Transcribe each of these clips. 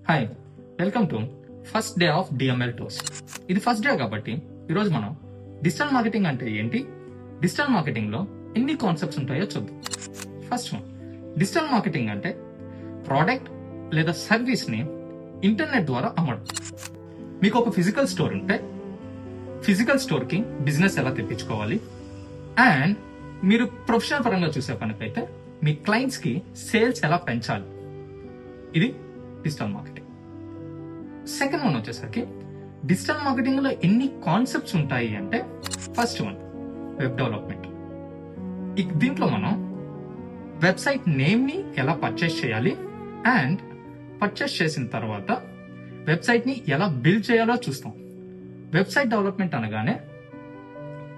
Hi, welcome to first day of DML tours. ఇది first day కాబట్టి ఈరోజు మనం డిజిటల్ మార్కెటింగ్ అంటే ఏంటి, డిజిటల్ మార్కెటింగ్ లో ఎన్ని కాన్సెప్ట్స్ ఉంటాయో చూద్దాం. ఫస్ట్ వన్, డిజిటల్ మార్కెటింగ్ అంటే ప్రోడక్ట్ లేదా సర్వీస్ ని ఇంటర్నెట్ ద్వారా అమ్మడం. మీకు ఒక ఫిజికల్ స్టోర్ ఉంటే ఫిజికల్ స్టోర్ కి బిజినెస్ ఎలా తెప్పించుకోవాలి, అండ్ మీరు ప్రొఫెషనల్ పరంగా చూసే పనికైతే మీ క్లయింట్స్ కి సేల్స్ ఎలా పెంచాలి. ఇది డిజిటల్ మార్కెటింగ్. సెకండ్ వన్ వచ్చేసరికి డిజిటల్ మార్కెటింగ్ లో ఎన్ని కాన్సెప్ట్స్ ఉంటాయి అంటే, ఫస్ట్ వన్ వెబ్ డెవలప్మెంట్. దీంట్లో మనం వెబ్సైట్ నేమ్ ని ఎలా పర్చేస్ చేయాలి, అండ్ పర్చేస్ చేసిన తర్వాత వెబ్సైట్ ని ఎలా బిల్డ్ చేయాలో చూస్తాం. వెబ్సైట్ డెవలప్మెంట్ అనగానే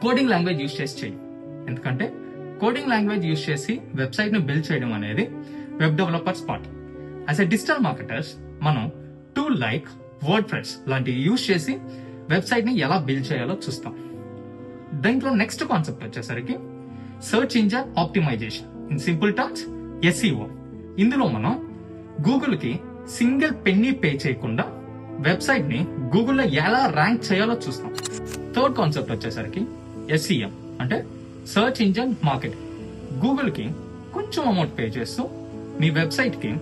కోడింగ్ లాంగ్వేజ్ యూజ్ చేసి చేయం, ఎందుకంటే కోడింగ్ లాంగ్వేజ్ యూజ్ చేసి వెబ్సైట్ ని బిల్డ్ చేయడం అనేది web developers part. As a digital marketers మనం టూల్ లైక్ వర్డ్ ప్రెస్ లాంటివి యూజ్ చేసి వెబ్సైట్ ని ఎలా బిల్డ్ చేయాలో చూస్తాం. దీంట్లో నెక్స్ట్ కాన్సెప్ట్ వచ్చేసరికి search engine optimization, in simple terms SEO. ఇందులో మనం గూగుల్ కి సింగిల్ పెన్నీ పే చేయకుండా వెబ్సైట్ ని గూగుల్లో ఎలా ర్యాంక్ చేయాలో చూస్తాం. థర్డ్ కాన్సెప్ట్ వచ్చేసరికి SEM అంటే సర్చ్ ఇంజిన్ మార్కెటింగ్. గూగుల్ కి కొంచెం అమౌంట్ పే చేస్తూ మీ వెబ్సైట్ కి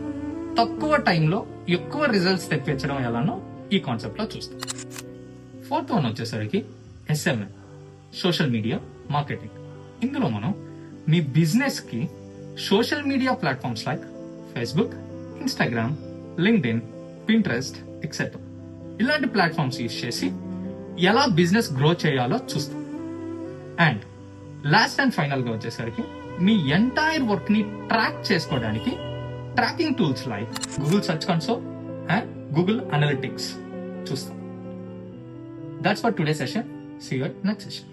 తక్కువ టైంలో ఎక్కువ రిజల్ట్స్ తెప్పించడం ఎలానో ఈ కాన్సెప్ట్ లో చూస్తాం. ఫోర్త్ వన్ వచ్చేసరికి SMM, సోషల్ మీడియా మార్కెటింగ్. ఇందులో మనం మీ బిజినెస్ కి social media platforms like Facebook, Instagram, LinkedIn, Pinterest etcetera ఇలాంటి ప్లాట్ఫామ్స్ యూజ్ చేసి ఎలా బిజినెస్ గ్రో చేయాలో చూస్తాం. అండ్ లాస్ట్ అండ్ ఫైనల్ గా వచ్చేసరికి మీ ఎంటైర్ వర్క్ ని ట్రాక్ చేసుకోవడానికి tracking tools like Google search console and Google analytics చూస్తాం. That's for today's session. See you at next session.